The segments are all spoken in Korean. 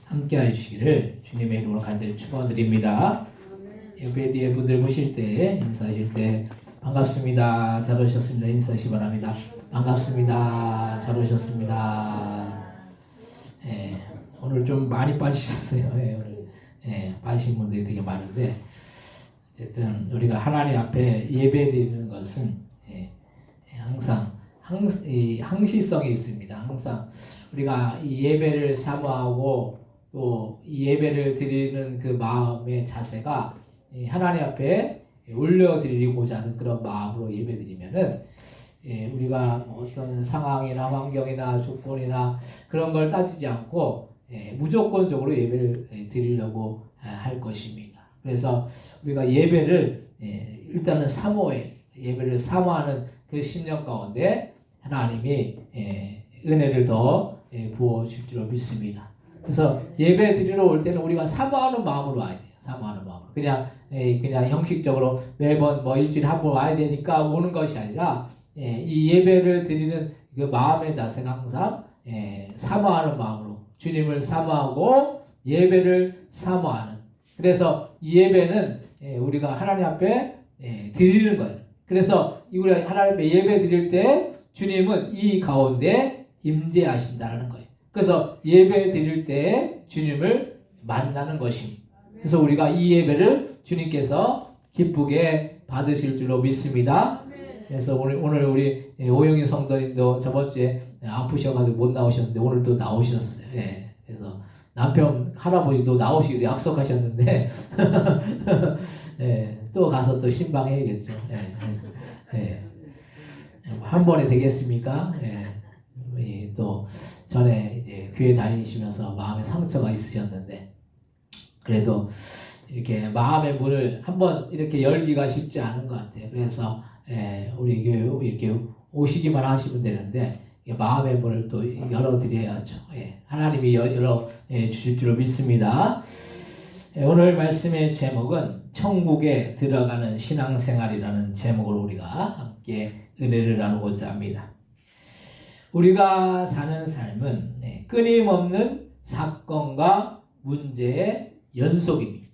함께 해주시기를 주님의 이름으로 간절히 축원드립니다. 예배 뒤에 분들 모실 때 인사하실 때 반갑습니다. 잘 오셨습니다. 인사하시기 바랍니다. 반갑습니다. 잘 오셨습니다. 오늘 좀 많이 빠지셨어요. 오늘 빠지신 분들이 되게 많은데 어쨌든 우리가 하나님 앞에 예배 드리는 것은 항상 항시성이 있습니다. 항상 우리가 이 예배를 사모하고 또 이 예배를 드리는 그 마음의 자세가 하나님 앞에 올려드리고자 하는 그런 마음으로 예배 드리면은 우리가 어떤 상황이나 환경이나 조건이나 그런 걸 따지지 않고 무조건적으로 예배를 드리려고 할 것입니다. 그래서 우리가 예배를 일단은 예배를 사모하는 그 심령 가운데 하나님이 은혜를 더 부어줄 줄로 믿습니다. 그래서 예배 드리러 올 때는 우리가 사모하는 마음으로 와야 돼요. 사모하는 마음으로. 그냥 형식적으로 매번 일주일에 한 번 와야 되니까 오는 것이 아니라 이 예배를 드리는 그 마음의 자세가 항상 사모하는 마음으로 주님을 사모하고 예배를 사모하는. 그래서 이 예배는 우리가 하나님 앞에 드리는 거예요. 그래서 우리가 하나님 앞에 예배 드릴 때 주님은 이 가운데 임재하신다는 거예요. 그래서 예배 드릴 때 주님을 만나는 것입니다. 그래서 우리가 이 예배를 주님께서 기쁘게 받으실 줄로 믿습니다. 그래서 오늘 우리 오영희 성도님도 저번 주에 아프셔가지고 못 나오셨는데 오늘 또 나오셨어요. 그래서 남편 할아버지도 나오시기로 약속하셨는데 또 가서 또 신방해야겠죠. 한 번에 되겠습니까? 또 전에 이제 교회 다니시면서 마음에 상처가 있으셨는데 그래도 이렇게 마음의 문을 한번 이렇게 열기가 쉽지 않은 것 같아요. 그래서 우리 교회 이렇게 오시기만 하시면 되는데 마음의 문을 또 열어드려야죠. 하나님이 열어 주실 줄로 믿습니다. 오늘 말씀의 제목은 천국에 들어가는 신앙생활이라는 제목으로 우리가 함께 은혜를 나누고자 합니다. 우리가 사는 삶은 끊임없는 사건과 문제의 연속입니다.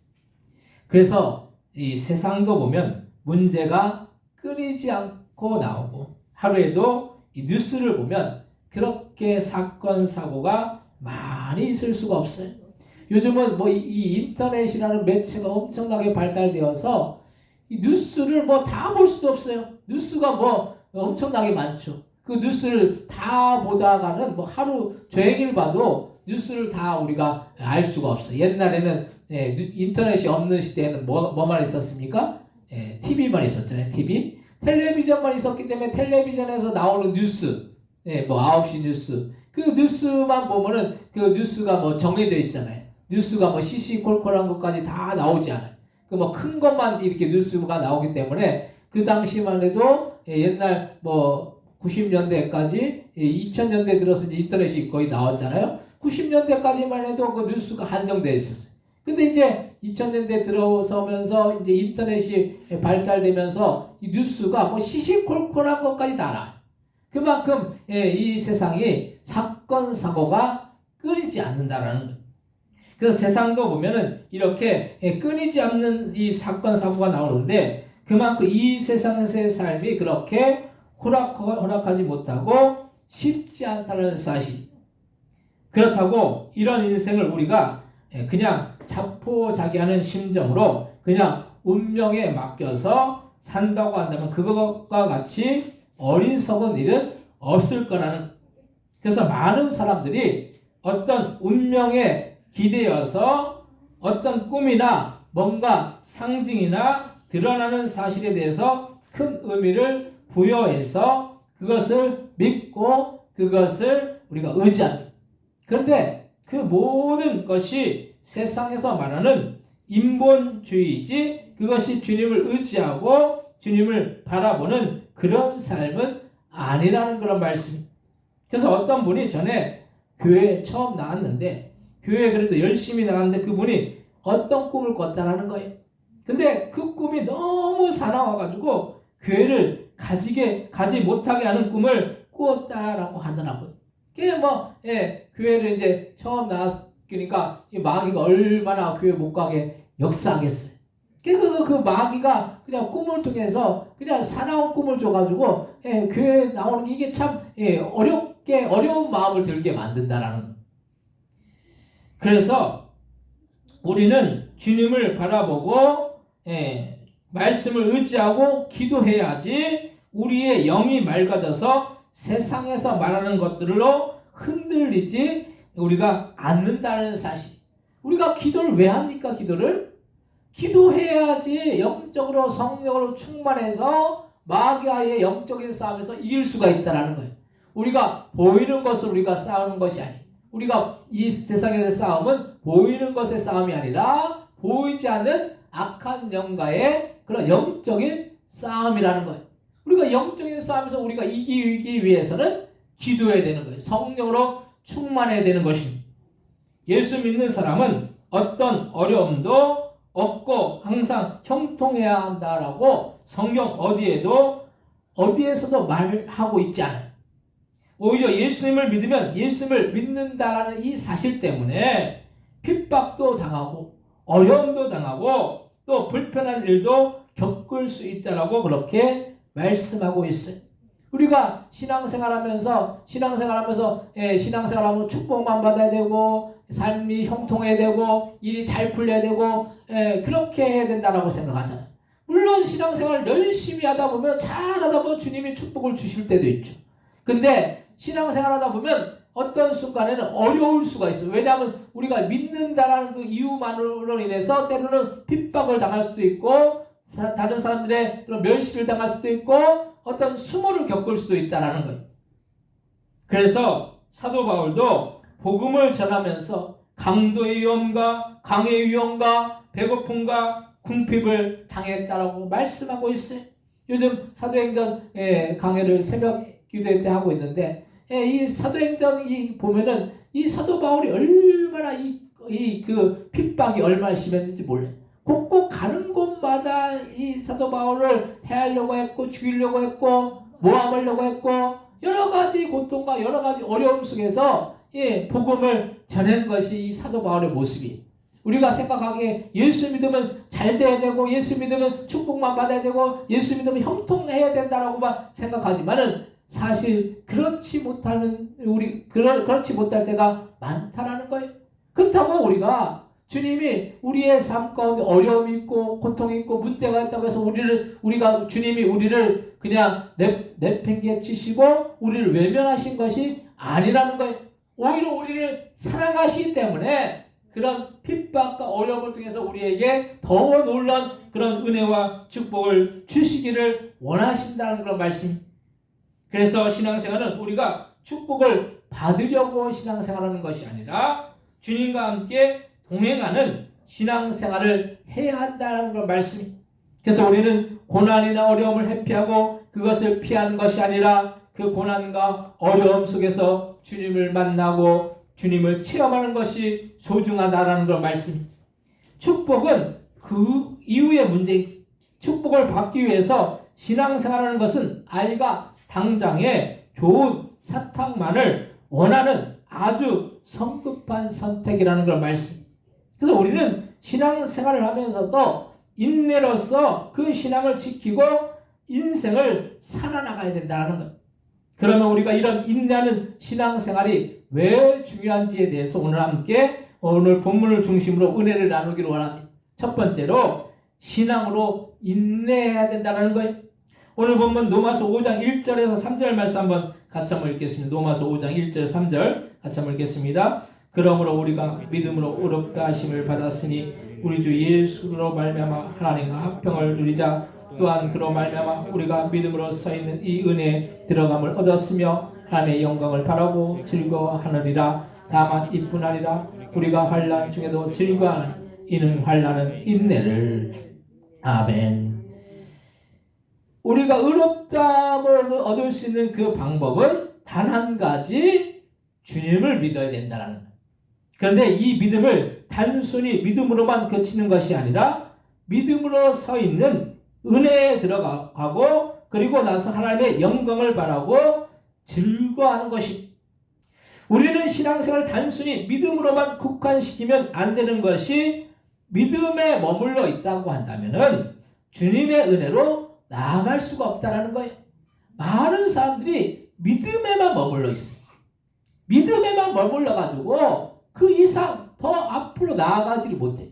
그래서 이 세상도 보면 문제가 끊이지 않고 나오고 하루에도 이 뉴스를 보면 그렇게 사건 사고가 많이 있을 수가 없어요. 요즘은 이 인터넷이라는 매체가 엄청나게 발달되어서 이 뉴스를 다 볼 수도 없어요. 뉴스가 엄청나게 많죠. 그 뉴스를 다 보다가는 하루 종일 봐도 뉴스를 다 우리가 알 수가 없어요. 옛날에는 인터넷이 없는 시대에는 뭐만 있었습니까? TV만 있었잖아요. TV. 텔레비전만 있었기 때문에 텔레비전에서 나오는 뉴스, 9시 뉴스. 그 뉴스만 보면은 그 뉴스가 정해져 있잖아요. 뉴스가 시시콜콜한 것까지 다 나오지 않아요. 그 큰 것만 이렇게 뉴스가 나오기 때문에 그 당시만 해도 옛날 90년대까지 2000년대 들어서 이제 인터넷이 거의 나왔잖아요. 90년대까지만 해도 그 뉴스가 한정되어 있었어요. 근데 이제 2000년대 들어서면서 이제 인터넷이 발달되면서 이 뉴스가 시시콜콜한 것까지 다 나와요. 그만큼 이 세상이 사건 사고가 끊이지 않는다라는 거예요. 그래서 세상도 보면은 이렇게 끊이지 않는 이 사건 사고가 나오는데 그만큼 이 세상의 삶이 그렇게 허락하지 못하고 쉽지 않다는 사실. 그렇다고 이런 인생을 우리가 그냥 자포자기하는 심정으로 그냥 운명에 맡겨서 산다고 한다면 그것과 같이 어리석은 일은 없을 거라는. 그래서 많은 사람들이 어떤 운명에 기대어서 어떤 꿈이나 뭔가 상징이나 드러나는 사실에 대해서 큰 의미를 부여해서 그것을 믿고 그것을 우리가 의지합니다. 그런데 그 모든 것이 세상에서 말하는 인본주의이지 그것이 주님을 의지하고 주님을 바라보는 그런 삶은 아니라는 그런 말씀입니다. 그래서 어떤 분이 전에 교회에 처음 나왔는데 교회에 그래도 열심히 나갔는데 그분이 어떤 꿈을 꿨다라는 거예요. 근데 그 꿈이 너무 사나워가지고 교회를 가지 못하게 하는 꿈을 꾸었다라고 하더라고요. 그게 교회를 이제 처음 그러니까 이 마귀가 얼마나 교회 못 가게 역사하겠어요. 그 마귀가 그냥 꿈을 통해서 그냥 사나운 꿈을 줘가지고 교회에 나오는 게 이게 참 어려운 마음을 들게 만든다라는. 그래서 우리는 주님을 바라보고 말씀을 의지하고 기도해야지 우리의 영이 맑아져서 세상에서 말하는 것들로 흔들리지 우리가 않는다는 사실. 우리가 기도를 왜 합니까? 기도해야지 영적으로 성령으로 충만해서 마귀와의 영적인 싸움에서 이길 수가 있다는 거예요. 우리가 보이는 것을 우리가 싸우는 것이 아니에요. 우리가 이 세상에서의 싸움은 보이는 것의 싸움이 아니라 보이지 않는 악한 영과의 그런 영적인 싸움이라는 거예요. 우리가 영적인 싸움에서 우리가 이기기 위해서는 기도해야 되는 거예요. 성령으로 충만해야 되는 것입니다. 예수 믿는 사람은 어떤 어려움도 없고 항상 형통해야 한다라고 성경 어디에서도 말하고 있지 않아요. 오히려 예수님을 믿으면 예수님을 믿는다라는 이 사실 때문에 핍박도 당하고 어려움도 당하고 또 불편한 일도 겪을 수 있다라고 그렇게 말씀하고 있어요. 우리가 신앙생활하면서 신앙생활하면 축복만 받아야 되고 삶이 형통해야 되고 일이 잘 풀려야 되고 그렇게 해야 된다라고 생각하잖아요. 물론 신앙생활을 열심히 하다 보면 잘하다 보면 주님이 축복을 주실 때도 있죠. 근데 신앙생활 하다 보면 어떤 순간에는 어려울 수가 있어요. 왜냐하면 우리가 믿는다라는 그 이유만으로 인해서 때로는 핍박을 당할 수도 있고 다른 사람들의 그런 멸시를 당할 수도 있고 어떤 수모를 겪을 수도 있다라는 거예요. 그래서 사도 바울도 복음을 전하면서 강도의 위험과 강의 위험과 배고픔과 궁핍을 당했다라고 말씀하고 있어요. 요즘 사도행전 강해를 새벽 기도회 때 하고 있는데 이 사도행전 보면은 이 사도 바울이 얼마나 그 핍박이 얼마나 심했는지 몰라요. 곳곳 가는 곳마다 이 사도 바울을 해하려고 했고 죽이려고 했고 모함하려고 했고 여러 가지 고통과 여러 가지 어려움 속에서 복음을 전한 것이 이 사도 바울의 모습이에요. 우리가 생각하기에 예수 믿으면 잘 돼야 되고 예수 믿으면 축복만 받아야 되고 예수 믿으면 형통해야 된다라고만 생각하지만은 사실 그렇지 못할 때가 많다라는 거예요. 그렇다고 우리가 주님이 우리의 삶 가운데 어려움이 있고 고통이 있고 문제가 있다고 해서 주님이 우리를 그냥 내팽개치시고 우리를 외면하신 것이 아니라는 거예요. 오히려 우리를 사랑하시기 때문에 그런 핍박과 어려움을 통해서 우리에게 더 놀라운 그런 은혜와 축복을 주시기를 원하신다는 그런 말씀. 그래서 신앙생활은 우리가 축복을 받으려고 신앙생활하는 것이 아니라 주님과 함께 동행하는 신앙생활을 해야 한다는 그런 말씀이. 그래서 우리는 고난이나 어려움을 회피하고 그것을 피하는 것이 아니라 그 고난과 어려움 속에서 주님을 만나고 주님을 체험하는 것이 소중하다라는 그런 말씀. 축복은 그 이후의 문제. 축복을 받기 위해서 신앙생활하는 것은 아이가 당장에 좋은 사탕만을 원하는 아주 성급한 선택이라는 걸 말씀. 그래서 우리는 신앙생활을 하면서도 인내로서 그 신앙을 지키고 인생을 살아나가야 된다는 것. 그러면 우리가 이런 인내하는 신앙생활이 왜 중요한지에 대해서 오늘 본문을 중심으로 은혜를 나누기로 원합니다. 첫 번째로 신앙으로 인내해야 된다는 거예요. 오늘 본문 로마서 5장 1절에서 3절 말씀 한번 같이 한번 읽겠습니다. 로마서 5장 1절 3절 같이 한번 읽겠습니다. 그러므로 우리가 믿음으로 의롭다 하심을 받았으니 우리 주 예수로 말미암아 하나님과 합평을 누리자. 또한 그로 말미암아 우리가 믿음으로 서 있는 이 은혜에 들어감을 얻었으며 하나님의 영광을 바라고 즐거워하느니라. 다만 이뿐 아니라 우리가 환난 중에도 즐거워하니 이는 환난은 인내를. 아멘. 우리가 의롭다함을 얻을 수 있는 그 방법은 단 한 가지, 주님을 믿어야 된다는 거예요. 그런데 이 믿음을 단순히 믿음으로만 그치는 것이 아니라 믿음으로 서 있는 은혜에 들어가고 그리고 나서 하나님의 영광을 바라고 즐거워하는 것이. 우리는 신앙생활을 단순히 믿음으로만 국한시키면 안 되는 것이 믿음에 머물러 있다고 한다면은 주님의 은혜로 나아갈 수가 없다라는 거예요. 많은 사람들이 믿음에만 머물러 있어요. 믿음에만 머물러 가지고 그 이상 더 앞으로 나아가지를 못해.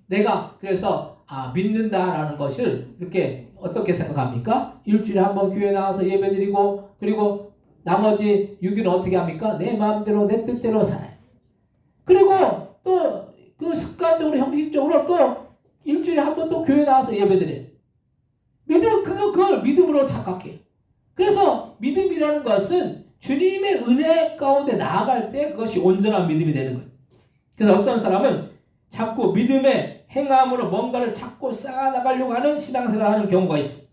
내가 그래서 믿는다라는 것을 이렇게 어떻게 생각합니까? 일주일에 한번 교회 나와서 예배드리고 그리고 나머지 6일은 어떻게 합니까? 내 마음대로 내 뜻대로 살아요. 그리고 또 그 습관적으로 형식적으로 또 일주일에 한번 또 교회 나와서 예배드려요. 그걸 믿음으로 착각해요. 그래서 믿음이라는 것은 주님의 은혜 가운데 나아갈 때 그것이 온전한 믿음이 되는 거예요. 그래서 어떤 사람은 자꾸 믿음의 행함으로 뭔가를 자꾸 쌓아나가려고 하는 신앙생활을 하는 경우가 있어요.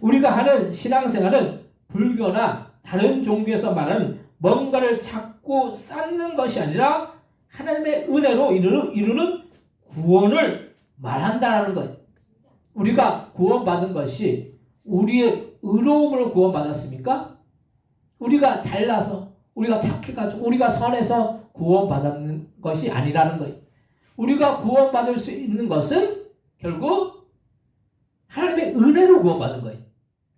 우리가 하는 신앙생활은 불교나 다른 종교에서 말하는 뭔가를 자꾸 쌓는 것이 아니라 하나님의 은혜로 이루는 구원을 말한다라는 거예요. 우리가 구원받은 것이 우리의 의로움으로 구원받았습니까? 우리가 잘나서 우리가 착해가지고 우리가 선해서 구원받았는 것이 아니라는 거예요. 우리가 구원받을 수 있는 것은 결국 하나님의 은혜로 구원받은 거예요.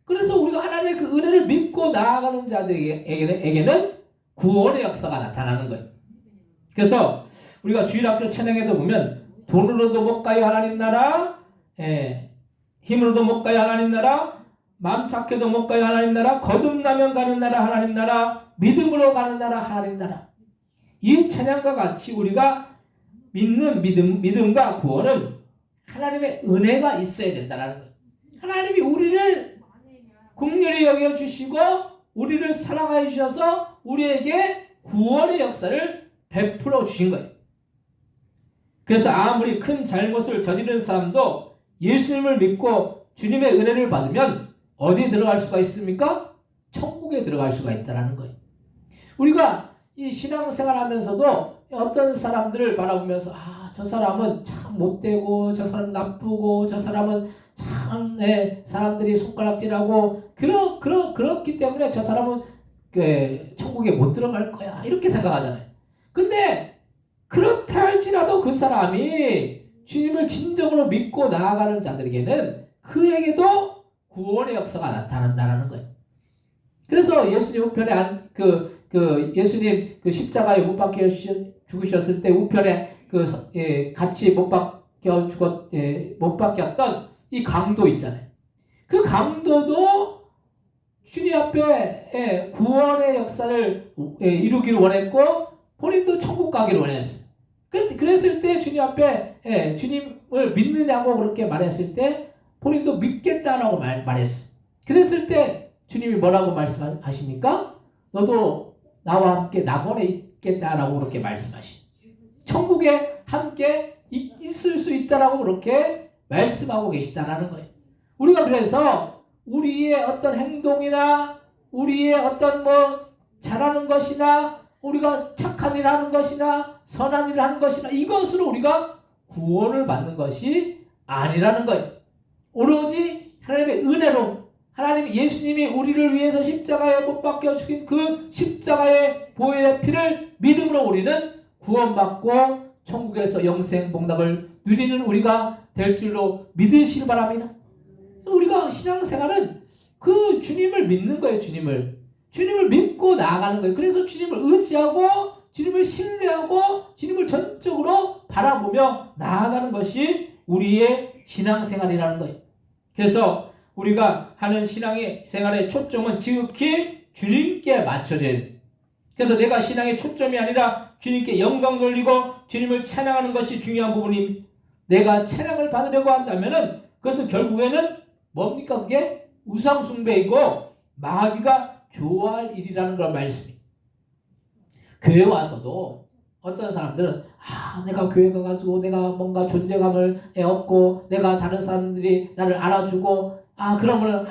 그래서 우리가 하나님의 그 은혜를 믿고 나아가는 자들에게는 구원의 역사가 나타나는 거예요. 그래서 우리가 주일학교 찬양에도 보면 돈으로도 못 가요 하나님 나라, 힘으로도 못 가요 하나님 나라, 마음 착해도 못 가요 하나님 나라, 거듭나면 가는 나라 하나님 나라, 믿음으로 가는 나라 하나님 나라. 이 찬양과 같이 우리가 믿는 믿음과 구원은 하나님의 은혜가 있어야 된다는 거예요. 하나님이 우리를 긍휼히 여겨주시고 우리를 사랑하여 주셔서 우리에게 구원의 역사를 베풀어 주신 거예요. 그래서 아무리 큰 잘못을 저지른 사람도 예수님을 믿고 주님의 은혜를 받으면 어디에 들어갈 수가 있습니까? 천국에 들어갈 수가 있다는 거예요. 우리가 이 신앙생활 하면서도 어떤 사람들을 바라보면서 저 사람은 참 못되고 저 사람 나쁘고 저 사람은 참 사람들이 손가락질하고 그렇기 때문에 저 사람은 천국에 못 들어갈 거야 이렇게 생각하잖아요. 근데 그렇다 할지라도 그 사람이 주님을 진정으로 믿고 나아가는 자들에게는 그에게도 구원의 역사가 나타난다는 거예요. 그래서 예수님 우편에 예수님 그 십자가에 못 박혀 죽으셨을 때 우편에 같이 못 박혔던 이 강도 있잖아요. 그 강도도 주님 앞에 구원의 역사를 이루기를 원했고 본인도 천국 가기를 원했어요. 그랬을 때 주님 앞에 주님을 믿느냐고 그렇게 말했을 때 본인도 믿겠다라고 말했어요. 그랬을 때 주님이 뭐라고 말씀하십니까? 너도 나와 함께 낙원에 있겠다라고 그렇게 말씀하시죠. 천국에 함께 있을 수 있다라고 그렇게 말씀하고 계시다라는 거예요. 우리가 그래서 우리의 어떤 행동이나 우리의 어떤 잘하는 것이나 우리가 착한 일을 하는 것이나 선한 일을 하는 것이나 이것으로 우리가 구원을 받는 것이 아니라는 거예요. 오로지 하나님의 은혜로 하나님 예수님이 우리를 위해서 십자가에 못 박혀 죽인 그 십자가의 보혈의 피를 믿음으로 우리는 구원받고 천국에서 영생 복락을 누리는 우리가 될 줄로 믿으시기 바랍니다. 그래서 우리가 신앙생활은 그 주님을 믿는 거예요. 주님을 믿고 나아가는 거예요. 그래서 주님을 의지하고 주님을 신뢰하고 주님을 전적으로 바라보며 나아가는 것이 우리의 신앙생활이라는 거예요. 그래서 우리가 하는 신앙의 생활의 초점은 지극히 주님께 맞춰져야 돼요. 그래서 내가 신앙의 초점이 아니라 주님께 영광 돌리고 주님을 찬양하는 것이 중요한 부분입니다. 내가 찬양을 받으려고 한다면은 그것은 결국에는 뭡니까? 그게 우상숭배이고 마귀가 좋아할 일이라는 걸 말씀입니다. 교회 와서도 어떤 사람들은 내가 교회 가가지고 내가 뭔가 존재감을 얻고 내가 다른 사람들이 나를 알아주고 그러면은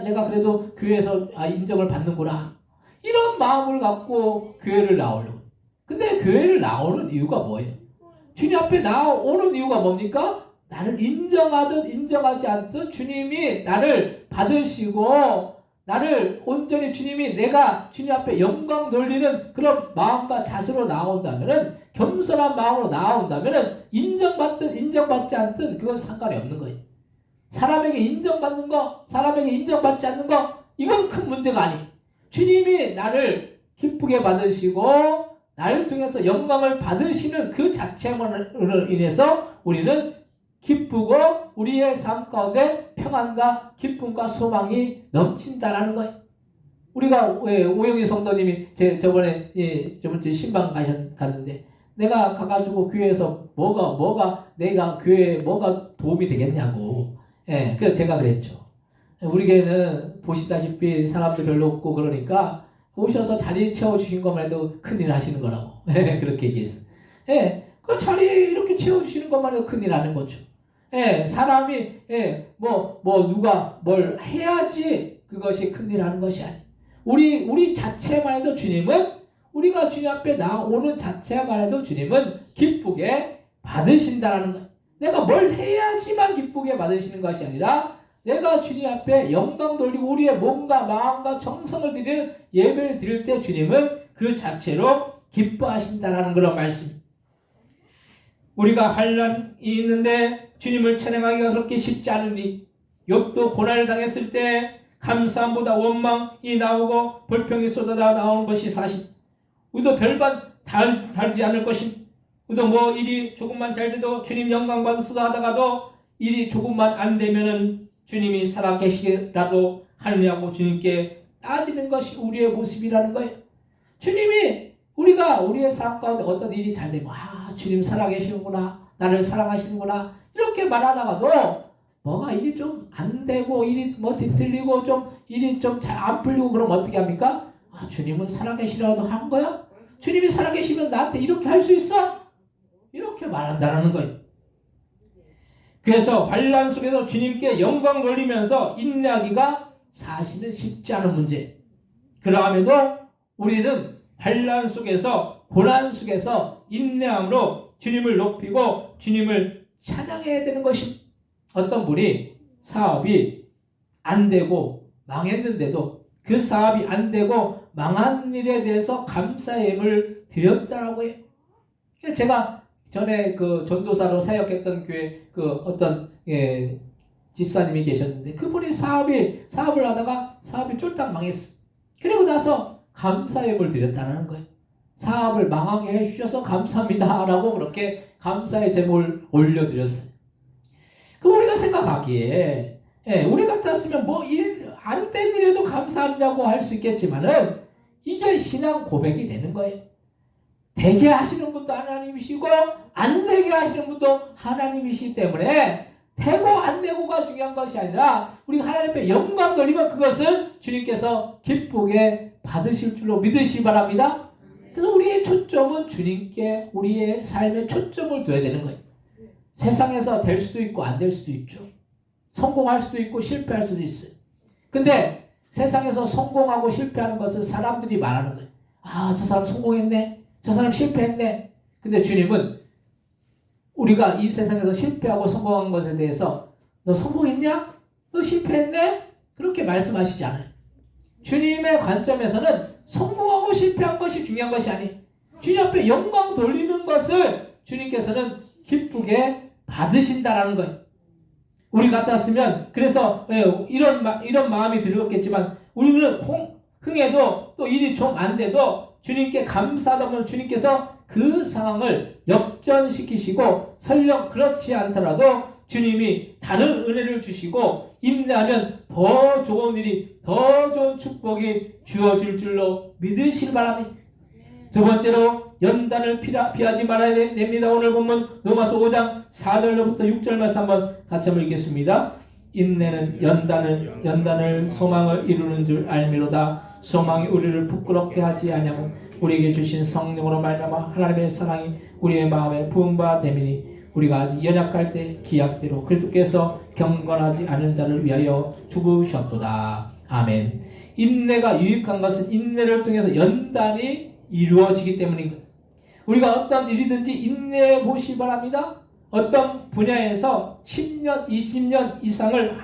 내가 그래도 교회에서 인정을 받는구나 이런 마음을 갖고 교회를 나오려고. 근데 교회를 나오는 이유가 뭐예요? 주님 앞에 나오는 이유가 뭡니까? 나를 인정하든 인정하지 않든 주님이 나를 받으시고 나를 온전히 주님이 내가 주님 앞에 영광 돌리는 그런 마음과 자세로 나온다면은, 겸손한 마음으로 나온다면은, 인정받든 인정받지 않든 그건 상관이 없는 거예요. 사람에게 인정받는 거, 사람에게 인정받지 않는 거, 이건 큰 문제가 아니에요. 주님이 나를 기쁘게 받으시고 나를 통해서 영광을 받으시는 그 자체로 인해서 우리는 기쁘고 우리의 삶 가운데 평안과 기쁨과 소망이 넘친다라는 거예요. 우리가 오영희 성도님이 저번에 신방 갔는데, 내가 가가지고 교회에서 내가 교회에 뭐가 도움이 되겠냐고. 그래서 제가 그랬죠. 우리 교회는 보시다시피 사람도 별로 없고 그러니까 오셔서 자리 채워주신 것만 해도 큰일 하시는 거라고. 그렇게 얘기했어요. 그 자리 이렇게 채워주시는 것만 해도 큰일 하는 거죠. 사람이, 누가 뭘 해야지 그것이 큰일 하는 것이 아니에요. 우리 자체만 해도 주님은, 우리가 주님 앞에 나오는 자체만 해도 주님은 기쁘게 받으신다라는 거예요. 내가 뭘 해야지만 기쁘게 받으시는 것이 아니라, 내가 주님 앞에 영광 돌리고 우리의 몸과 마음과 정성을 드리는 예배를 드릴 때 주님은 그 자체로 기뻐하신다라는 그런 말씀. 우리가 환난이 있는데 주님을 찬양하기가 그렇게 쉽지 않으니, 욥도 고난을 당했을 때 감사함보다 원망이 나오고 불평이 쏟아져 나오는 것이 사실. 우리도 별반 다르지 않을 것임. 우리도 일이 조금만 잘 돼도 주님 영광 받으소서 하다가도 일이 조금만 안 되면은 주님이 살아계시라도 하느냐고 주님께 따지는 것이 우리의 모습이라는 거예요. 주님이 우리의 삶 가운데 어떤 일이 잘 되면, 주님 살아계시는구나, 나를 사랑하시는구나, 이렇게 말하다가도 뭐가 일이 좀 안 되고 일이 뒤틀리고 좀 일이 좀 잘 안 풀리고 그러면 어떻게 합니까? 주님은 살아계시라도 한 거야? 주님이 살아계시면 나한테 이렇게 할 수 있어? 이렇게 말한다는 거예요. 그래서 환난 속에서 주님께 영광 돌리면서 인내하기가 사실은 쉽지 않은 문제. 그러함에도 우리는 환난 속에서, 고난 속에서 인내함으로 주님을 높이고 주님을 찬양해야 되는 것입니다. 어떤 분이 사업이 안 되고 망했는데도 그 사업이 안 되고 망한 일에 대해서 감사의 예물을 드렸다라고 해요. 제가 전에 그 전도사로 사역했던 교회 어떤 집사님이 계셨는데, 그분이 사업을 하다가 사업이 쫄딱 망했어. 그리고 나서 감사의 예물을 드렸다는 거예요. 사업을 망하게 해주셔서 감사합니다라고 그렇게 감사의 제목을 올려드렸어요. 우리가 생각하기에, 우리 같았으면 안 된 일에도 감사하냐고 할 수 있겠지만은, 이게 신앙 고백이 되는 거예요. 되게 하시는 분도 하나님이시고 안 되게 하시는 분도 하나님이시기 때문에 되고 안 되고가 중요한 것이 아니라, 우리가 하나님 앞에 영광 돌리면 그것을 주님께서 기쁘게 받으실 줄로 믿으시기 바랍니다. 그래서 우리의 초점은 주님께 우리의 삶에 초점을 둬야 되는 거예요. 세상에서 될 수도 있고 안 될 수도 있죠. 성공할 수도 있고 실패할 수도 있어요. 근데 세상에서 성공하고 실패하는 것은 사람들이 말하는 거예요. 저 사람 성공했네, 저 사람 실패했네. 근데 주님은 우리가 이 세상에서 실패하고 성공한 것에 대해서 너 성공했냐? 너 실패했네? 그렇게 말씀하시지 않아요. 주님의 관점에서는 성공하고 실패한 것이 중요한 것이 아니에요. 주님 앞에 영광 돌리는 것을 주님께서는 기쁘게 받으신다라는 거예요. 우리 같았으면, 그래서 이런 마음이 들었겠지만, 우리는 흥해도 또 일이 좀 안 돼도 주님께 감사하다 보면 주님께서 그 상황을 역전시키시고, 설령 그렇지 않더라도 주님이 다른 은혜를 주시고 인내하면 더 좋은 일이, 더 좋은 축복이 주어질 줄로 믿으시기 바랍니다. 두 번째로 연단을 피하지 말아야 됩니다. 오늘 본문 로마서 5장 4절로부터 6절 말씀 한번 같이 한번 읽겠습니다. 인내는 연단을 소망을 이루는 줄 알미로다. 소망이 우리를 부끄럽게 하지 아니하고 우리에게 주신 성령으로 말미암아 하나님의 사랑이 우리의 마음에 부음바 되미니, 우리가 아직 연약할 때 기약대로 그리스도께서 경건하지 않은 자를 위하여 죽으셨도다. 아멘. 인내가 유익한 것은 인내를 통해서 연단이 이루어지기 때문입니다. 우리가 어떤 일이든지 인내해 보시기 바랍니다. 어떤 분야에서 10년, 20년 이상을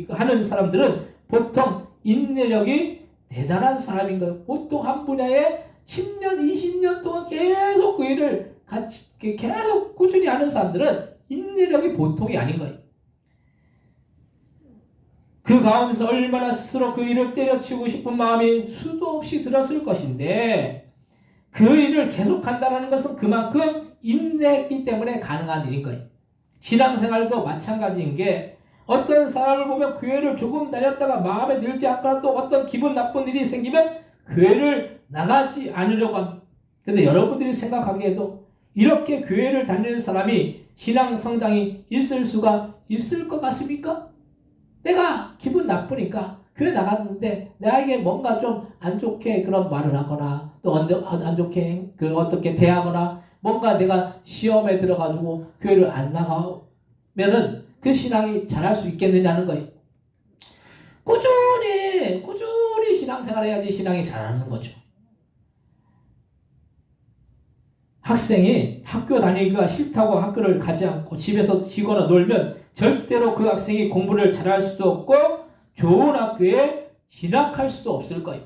하는 사람들은 보통 인내력이 대단한 사람인 거예요. 보통 한 분야에 10년, 20년 동안 계속 그 일을 같이 계속 꾸준히 하는 사람들은 인내력이 보통이 아닌 거예요. 그 가운데서 얼마나 스스로 그 일을 때려치우고 싶은 마음이 수도 없이 들었을 것인데 그 일을 계속한다는 것은 그만큼 인내했기 때문에 가능한 일인 거예요. 신앙생활도 마찬가지인 게 어떤 사람을 보면 교회를 조금 다녔다가 마음에 들지 않거나 또 어떤 기분 나쁜 일이 생기면 교회를 나가지 않으려고 합니다. 근데 여러분들이 생각하기에도 이렇게 교회를 다니는 사람이 신앙 성장이 있을 수가 있을 것 같습니까? 내가 기분 나쁘니까 교회 나갔는데 나에게 뭔가 좀 안 좋게 그런 말을 하거나 또 안 좋게 어떻게 대하거나 뭔가 내가 시험에 들어가지고 교회를 안 나가면은 그 신앙이 자랄 수 있겠느냐는 거예요. 꾸준히 신앙생활 해야지 신앙이 자라는 거죠. 학생이 학교 다니기가 싫다고 학교를 가지 않고 집에서 쉬거나 놀면 절대로 그 학생이 공부를 잘할 수도 없고 좋은 학교에 진학할 수도 없을 거예요.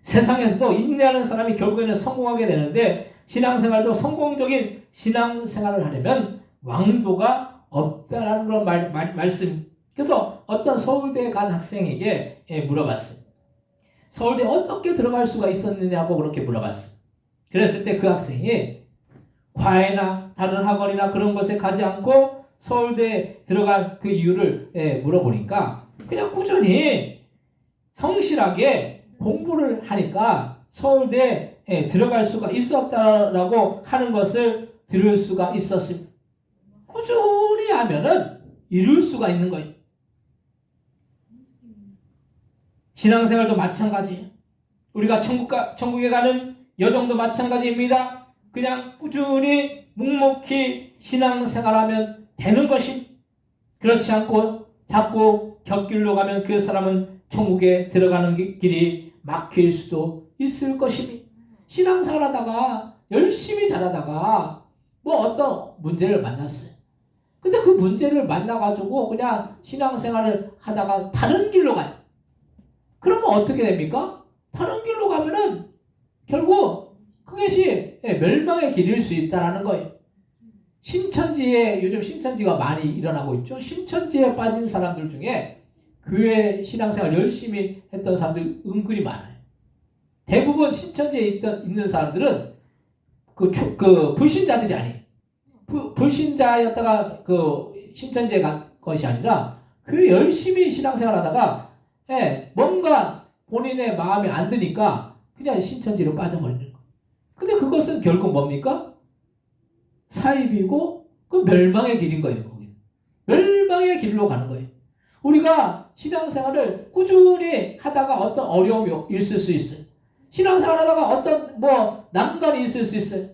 세상에서도 인내하는 사람이 결국에는 성공하게 되는데 신앙생활도 성공적인 신앙생활을 하려면 왕도가 없다라는 그런 말씀. 그래서 어떤 서울대에 간 학생에게 물어봤어요. 서울대에 어떻게 들어갈 수가 있었느냐고 그렇게 물어봤어요. 그랬을 때 그 학생이 과외나 다른 학원이나 그런 곳에 가지 않고 서울대에 들어간 그 이유를 물어보니까 그냥 꾸준히 성실하게 공부를 하니까 서울대에 들어갈 수가 있었다라고 하는 것을 들을 수가 있었습니다. 꾸준히 하면은 이룰 수가 있는 거예요. 신앙생활도 마찬가지. 우리가 천국에 가는 여정도 마찬가지입니다. 그냥 꾸준히 묵묵히 신앙생활하면 되는 것이 그렇지 않고 자꾸 곁길로 가면 그 사람은 천국에 들어가는 길이 막힐 수도 있을 것입니다. 신앙생활 하다가 열심히 잘하다가 뭐 어떤 문제를 만났어요. 근데 그 문제를 만나가지고 그냥 신앙생활을 하다가 다른 길로 가요. 그러면 어떻게 됩니까? 다른 길로 가면은 결국 그것이 멸망의 길일 수 있다는 거예요. 요즘 신천지가 많이 일어나고 있죠. 신천지에 빠진 사람들 중에 교회 신앙생활 열심히 했던 사람들 은근히 많아요. 대부분 신천지에 있는 사람들은 그 불신자들이 아니에요. 불신자였다가 그 신천지에 간 것이 아니라 교회 열심히 신앙생활 하다가 뭔가 본인의 마음에 안 드니까 그냥 신천지로 빠져버리는 거예요. 근데 그것은 결국 뭡니까? 사입이고 그 멸망의 길인 거예요. 거기 멸망의 길로 가는 거예요. 우리가 신앙생활을 꾸준히 하다가 어떤 어려움이 있을 수 있어요. 신앙생활 하다가 어떤 난관이 있을 수 있어요.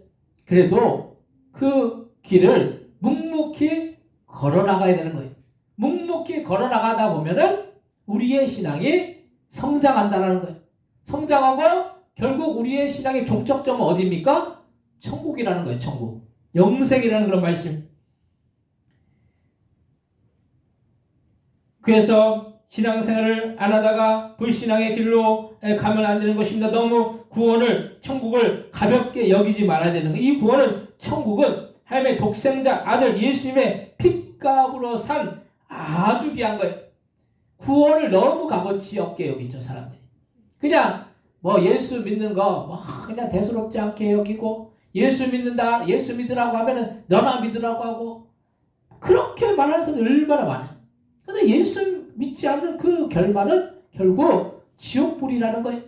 그래도 그 길을 묵묵히 걸어나가야 되는 거예요. 묵묵히 걸어나가다 보면은 우리의 신앙이 성장한다는 거예요. 성장하고 결국 우리의 신앙의 종착점은 어디입니까? 천국이라는 거예요. 천국. 영생이라는 그런 말씀. 그래서 신앙생활을 안 하다가 불신앙의 길로 가면 안 되는 것입니다. 너무 천국을 가볍게 여기지 말아야 되는 거예요. 이 구원은, 천국은 하나님의 독생자 아들 예수님의 핏값으로 산 아주 귀한 거예요. 구원을 너무 값어치 없게 여기죠, 사람들이. 그냥 예수 믿는 거 그냥 대수롭지 않게 여기고, 예수 믿으라고 하면은 너나 믿으라고 하고, 그렇게 말하는 사람이 얼마나 많아요. 근데 예수 믿지 않는 그 결말은 결국 지옥불이라는 거예요.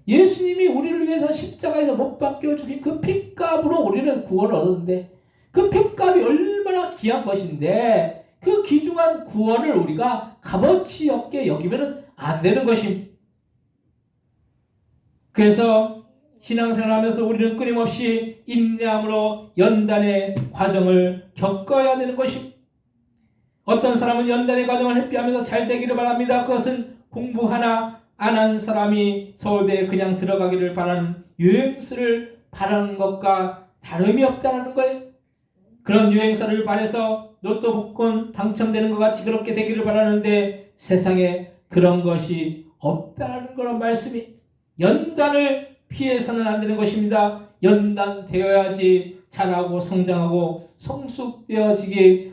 예수님이 우리를 위해서 십자가에서 못 박혀 죽인 그 핏값으로 우리는 구원을 얻었는데, 그 핏값이 얼마나 귀한 것인데 그 귀중한 구원을 우리가 값어치 없게 여기면 안 되는 것입니다. 그래서 신앙생활하면서 우리는 끊임없이 인내함으로 연단의 과정을 겪어야 되는 것입니다. 어떤 사람은 연단의 과정을 회피하면서 잘 되기를 바랍니다. 그것은 공부 하나 안 한 사람이 서울대에 그냥 들어가기를 바라는 유행수를 바라는 것과 다름이 없다는 거예요. 그런 유행사를 바라서 로또 복권 당첨되는 것 같이 그렇게 되기를 바라는데 세상에 그런 것이 없다라는 그런 말씀이, 연단을 피해서는 안 되는 것입니다. 연단되어야지 자라고 성장하고 성숙되어지기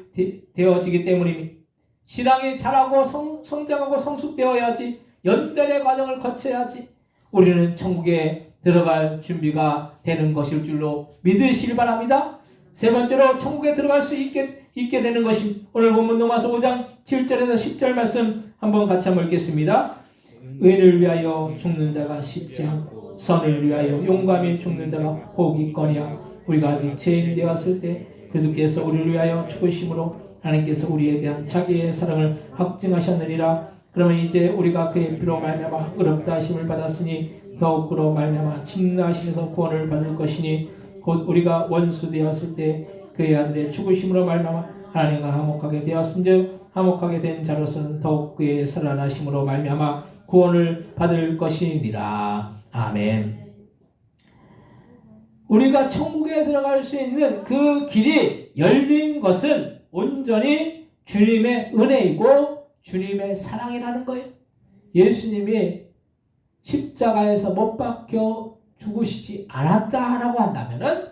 때문입니다. 신앙이 자라고 성장하고 성숙되어야지, 연단의 과정을 거쳐야지 우리는 천국에 들어갈 준비가 되는 것일 줄로 믿으시길 바랍니다. 세 번째로 천국에 들어갈 수 있게 되는 것입니다. 오늘 본문 로마서 5장 7절에서 10절 말씀 한번 같이 한번 읽겠습니다. 의를 위하여 죽는 자가 쉽지 않고 선을 위하여 용감히 죽는 자가 복이 있거니와 우리가 아직 죄인이 되었을 때 그리스도께서 우리를 위하여 죽으심으로 하나님께서 우리에 대한 자기의 사랑을 확증하셨느니라. 그러면 이제 우리가 그의 피로 말미암아 의롭다 하심을 받았으니 더욱 그로 말미암아 진노하심에서 구원을 받을 것이니 곧 우리가 원수 되었을 때 그의 아들의 죽으심으로 말미암아 하나님과 화목하게 되었은즉 화목하게 된 자로서는 더욱 그의 살아나심으로 말미암아 구원을 받을 것이니라. 아멘. 우리가 천국에 들어갈 수 있는 그 길이 열린 것은 온전히 주님의 은혜이고 주님의 사랑이라는 거예요. 예수님이 십자가에서 못 박혀 죽으시지 않았다라고 한다면은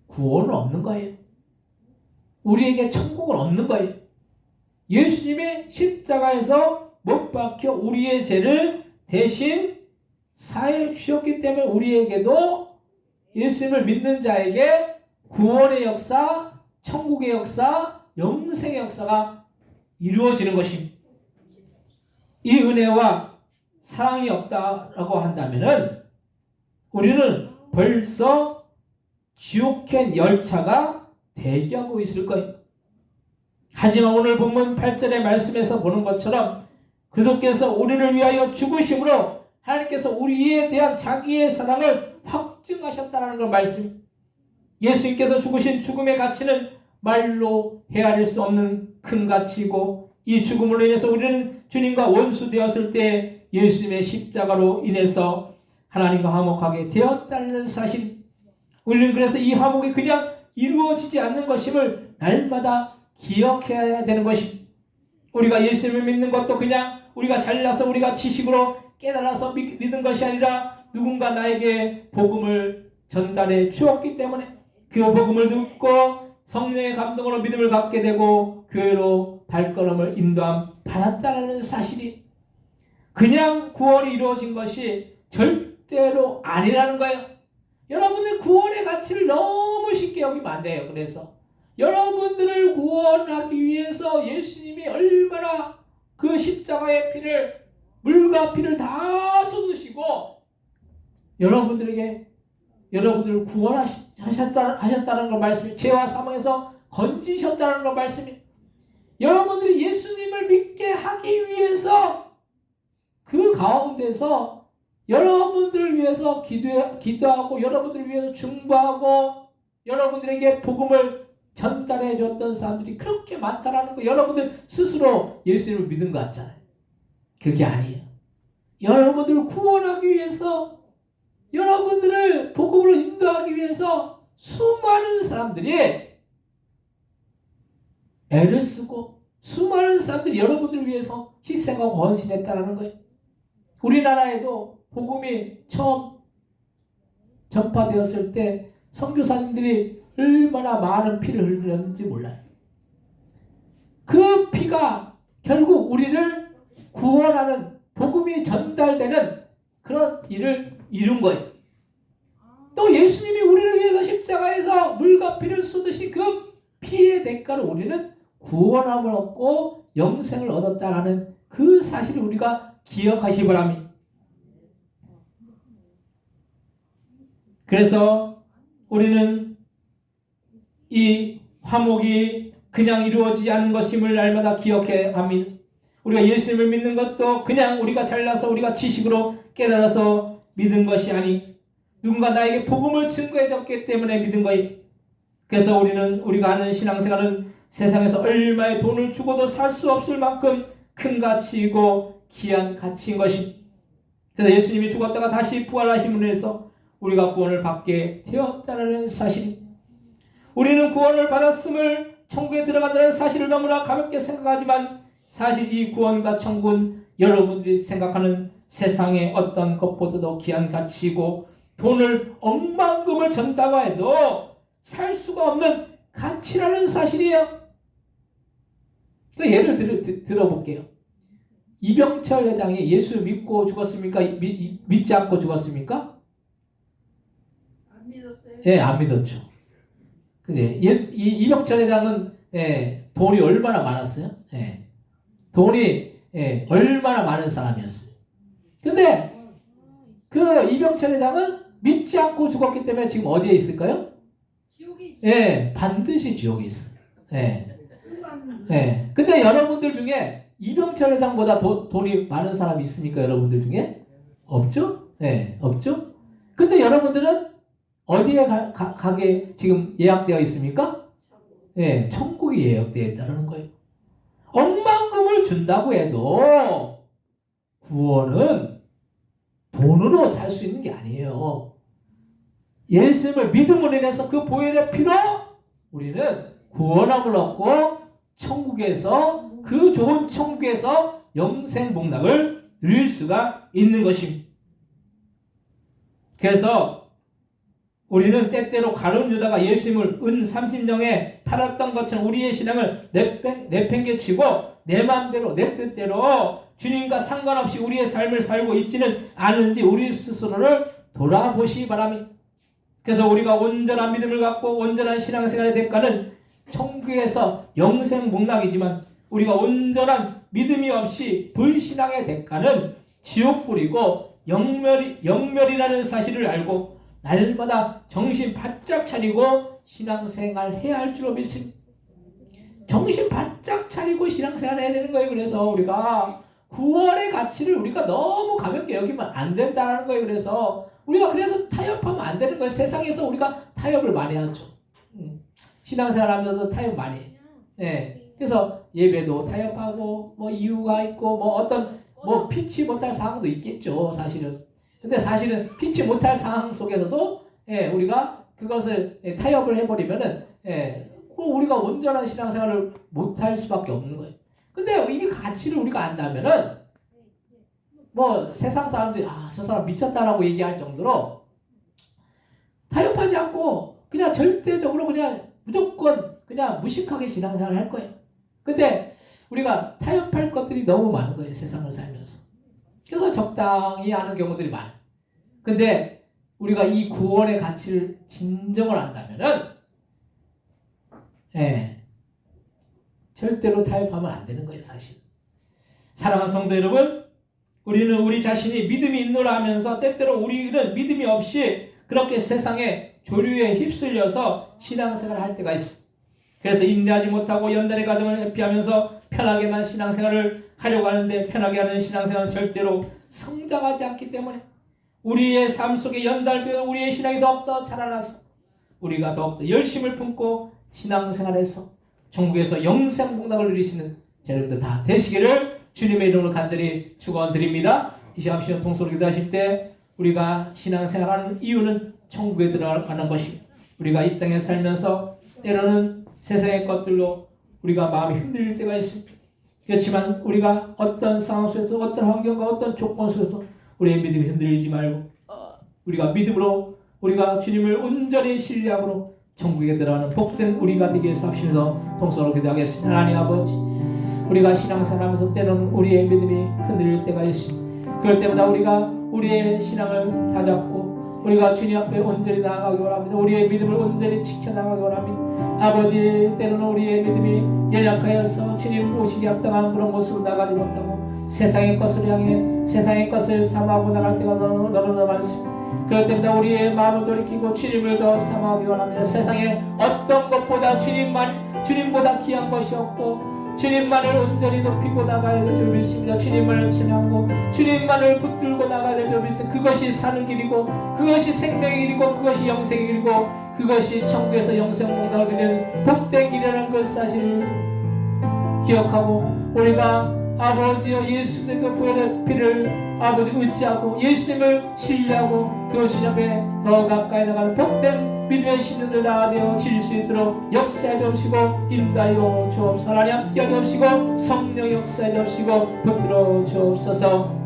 구원은 없는 거예요. 우리에게 천국은 없는 거예요. 예수님이 십자가에서 못 박혀 우리의 죄를 대신 사해 주셨기 때문에 우리에게도 예수님을 믿는 자에게 구원의 역사, 천국의 역사, 영생의 역사가 이루어지는 것입니다. 이 은혜와 사랑이 없다라고 한다면은 우리는 벌써 지옥행 열차가 대기하고 있을 거예요. 하지만 오늘 본문 8절의 말씀에서 보는 것처럼 그리스도께서 우리를 위하여 죽으심으로 하나님께서 우리에 대한 자기의 사랑을 확증하셨다는 걸 말씀. 예수님께서 죽으신 죽음의 가치는 말로 헤아릴 수 없는 큰 가치이고 이 죽음으로 인해서 우리는 주님과 원수 되었을 때 예수님의 십자가로 인해서 하나님과 화목하게 되었다는 사실. 우리는 그래서 이 화목이 그냥 이루어지지 않는 것임을 날마다 기억해야 되는 것입니다. 우리가 예수님을 믿는 것도 그냥 우리가 잘나서 우리가 지식으로 깨달아서 믿은 것이 아니라 누군가 나에게 복음을 전달해 주었기 때문에 그 복음을 듣고 성령의 감동으로 믿음을 갖게 되고 교회로 발걸음을 인도함 받았다는 사실이 그냥 구원이 이루어진 것이 절대로 아니라는 거예요. 여러분들 구원의 가치를 너무 쉽게 여기면 안 돼요. 그래서 여러분들을 구원하기 위해서 예수님이 얼마나 그 십자가의 피를 물과 피를 다 쏟으시고 여러분들을 구원하셨다는 걸 말씀이 죄와 사망에서 건지셨다는 걸 말씀이 여러분들이 예수님을 믿게 하기 위해서 그 가운데서 여러분들을 위해서 기도하고 여러분들을 위해서 중보하고 여러분들에게 복음을 전달해 줬던 사람들이 그렇게 많다라는 거 여러분들 스스로 예수님을 믿은 것 같잖아요. 그게 아니에요. 여러분들을 구원하기 위해서 여러분들을 복음으로 인도하기 위해서 수많은 사람들이 애를 쓰고 수많은 사람들이 여러분들을 위해서 희생하고 헌신했다라는 거예요. 우리나라에도 복음이 처음 전파되었을 때 선교사님들이 얼마나 많은 피를 흘렸는지 몰라요. 그 피가 결국 우리를 구원하는 복음이 전달되는 그런 일을 이룬 거예요. 또 예수님이 우리를 위해서 십자가에서 물과 피를 쏟으신 그 피의 대가로 우리는 구원함을 얻고 영생을 얻었다라는 그 사실을 우리가 기억하시기 바랍니다. 그래서 우리는 이 화목이 그냥 이루어지지 않은 것임을 날마다 기억해야 합니다. 우리가 예수님을 믿는 것도 그냥 우리가 잘나서 우리가 지식으로 깨달아서 믿은 것이 아니 누군가 나에게 복음을 증거해 줬기 때문에 믿은 거예요. 그래서 우리가 하는 신앙생활은 세상에서 얼마의 돈을 주고도 살 수 없을 만큼 큰 가치이고 귀한 가치인 것입니다. 그래서 예수님이 죽었다가 다시 부활하심으로 해서 우리가 구원을 받게 되었다는 사실입니다. 우리는 구원을 받았음을 천국에 들어간다는 사실을 너무나 가볍게 생각하지만 사실 이 구원과 천국은 여러분들이 생각하는 세상의 어떤 것보다도 귀한 가치이고 돈을 억만금을 전다고 해도 살 수가 없는 가치라는 사실이에요. 예를 들어볼게요. 이병철 회장이 예수 믿고 죽었습니까? 믿지 않고 죽었습니까? 안 믿었어요? 예, 안 믿었죠. 근데 이병철 회장은 돈이 얼마나 많았어요? 돈이 얼마나 많은 사람이었어요. 근데 그 이병철 회장은 믿지 않고 죽었기 때문에 지금 어디에 있을까요? 지옥에 있죠. 반드시 지옥에 있어요. 근데 여러분들 중에 이병철 회장보다 돈이 많은 사람이 있습니까? 여러분들 중에? 없죠? 없죠? 근데 여러분들은 어디에 가게 지금 예약되어 있습니까? 천국이 예약되어 있다는 거예요. 억만금을 준다고 해도 구원은 돈으로 살 수 있는 게 아니에요. 예수님을 믿음으로 인해서 그 보혈의 피로 우리는 구원함을 얻고 천국에서 그 좋은 천국에서 영생 복락을 누릴 수가 있는 것입니다. 그래서 우리는 때때로 가룟 유다가 예수님을 은 30냥에 팔았던 것처럼 우리의 신앙을 내팽개치고 내 마음대로 내 뜻대로 주님과 상관없이 우리의 삶을 살고 있지는 않은지 우리 스스로를 돌아보시기 바랍니다. 그래서 우리가 온전한 믿음을 갖고 온전한 신앙생활의 대가는 천국에서 영생 복락이지만 우리가 온전한 믿음이 없이 불신앙의 대가는 지옥불이고 영멸이라는 사실을 알고 날마다 정신 바짝 차리고 신앙생활 해야 할 줄로 믿습니다. 정신 바짝 차리고 신앙생활 해야 되는 거예요. 그래서 우리가 구원의 가치를 우리가 너무 가볍게 여기면 안 된다는 거예요. 그래서 우리가 타협하면 안 되는 거예요. 세상에서 우리가 타협을 많이 하죠. 신앙생활 하면서도 타협 많이 해요. 그래서 예배도 타협하고 뭐 이유가 있고 뭐 어떤 뭐 피치 못할 상황도 있겠죠. 사실은. 근데 사실은 피치 못할 상황 속에서도 우리가 그것을 타협을 해버리면은 우리가 온전한 신앙생활을 못할 수밖에 없는 거예요. 근데 이게 가치를 우리가 안다면은 뭐 세상 사람들이 저 사람 미쳤다라고 얘기할 정도로 타협하지 않고 그냥 절대적으로 그냥 무조건 그냥 무식하게 신앙생활을 할 거예요. 근데 우리가 타협할 것들이 너무 많은 거예요. 세상을 살면서. 그래서 적당히 하는 경우들이 많아요. 근데 우리가 이 구원의 가치를 진정을 한다면은 절대로 타협하면 안 되는 거예요. 사실. 사랑하는 성도 여러분, 우리는 우리 자신이 믿음이 있노라 하면서 때때로 우리는 믿음이 없이 그렇게 세상의 조류에 휩쓸려서 신앙생활을 할 때가 있어. 그래서 인내하지 못하고 연단의 과정을 회피하면서 편하게만 신앙생활을 하려고 하는데 편하게 하는 신앙생활은 절대로 성장하지 않기 때문에 우리의 삶 속에 연단을 통해 우리의 신앙이 더욱더 자라나서 우리가 더욱더 열심을 품고 신앙생활에서 천국에서 영생 복락을 누리시는 여러분들 다 되시기를 주님의 이름으로 간절히 축원드립니다. 이 시간 통솔 기도하실 때 우리가 신앙생활하는 이유는 천국에 들어가는 것입니다. 우리가 이 땅에 살면서 때로는 세상의 것들로 우리가 마음이 흔들릴 때가 있습니다. 그렇지만 우리가 어떤 상황 속에서 어떤 환경과 어떤 조건 속에서 우리의 믿음이 흔들리지 말고 우리가 믿음으로 우리가 주님을 온전히 신뢰함으로 천국에 들어가는 복된 우리가 되기 위해서 합심해서 통성으로 기도하겠습니다. 하나님 아버지, 우리가 신앙생활하면서 때로는 우리의 믿음이 흔들릴 때가 있습니다. 그럴 때마다 우리가 우리의 신앙을 다잡고 우리가 주님 앞에 온전히 나아가기 원합니다. 우리의 믿음을 온전히 지켜나가기 원합니다. 아버지, 때로는 우리의 믿음이 연약하여서 주님 오시기 합당한 그런 모습으로 나가지 못하고 세상의 것을 향해 세상의 것을 삼하고 나갈 때가 너무나 많습니다. 그럴 때마다 우리의 마음을 돌이키고 주님을 더 삼하기 원합니다. 세상에 어떤 것보다 주님보다 귀한 것이 없고 주님만을 온전히 높이고 나가야 될 줄 믿습니다. 주님만을 찬양하고 주님만을 붙들고 나가야 될 줄 믿습니다. 그것이 사는 길이고 그것이 생명의 길이고 그것이 영생의 길이고 그것이 천국에서 영생 복락을 누리는 복된 길이라는 그 사실을 기억하고 우리가 아버지여 예수님의 그 보혈의 피를 아버지 의지하고 예수님을 신뢰하고 그 주님 앞에 더 가까이 나가는 복된 믿음의 신령들 다 되어질 수 있도록 역사해 주시고 인도하여 주옵소서. 하나님 함께하여 주옵시고 성령 역사해 주옵시고 붙들어 주옵소서.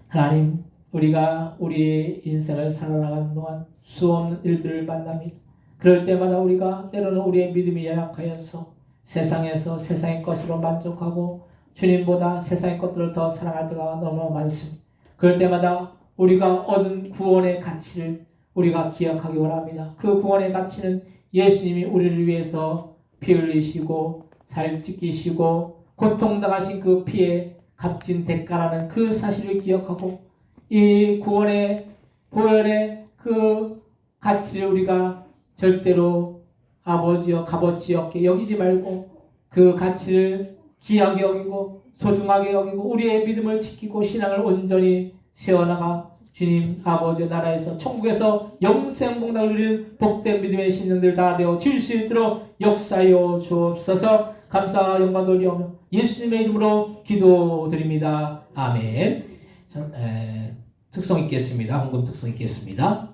하나님, 우리가 우리의 인생을 살아나가는 동안 수없는 일들을 만납니다. 그럴 때마다 우리가 때로는 우리의 믿음이 연약하여서 세상에서 세상의 것으로 만족하고 주님보다 세상의 것들을 더 사랑할 때가 너무 많습니다. 그럴 때마다 우리가 얻은 구원의 가치를 우리가 기억하기 원합니다. 그 구원의 가치는 예수님이 우리를 위해서 피 흘리시고 살 찢기시고 고통당하신 그 피의 값진 대가라는 그 사실을 기억하고 이 구원의 보혈의 그 가치를 우리가 절대로 아버지여 값어치 없게 여기지 말고 그 가치를 귀하게 여기고 소중하게 여기고 우리의 믿음을 지키고 신앙을 온전히 세워나가 주님 아버지 나라에서 천국에서 영생 복락을 누리는 복된 믿음의 신령들 다 되어질 수 있도록 역사하여 주옵소서. 감사와 영광 돌리오며 예수님의 이름으로 기도드립니다. 아멘. 특송 있겠습니다. 헌금 특송 있겠습니다.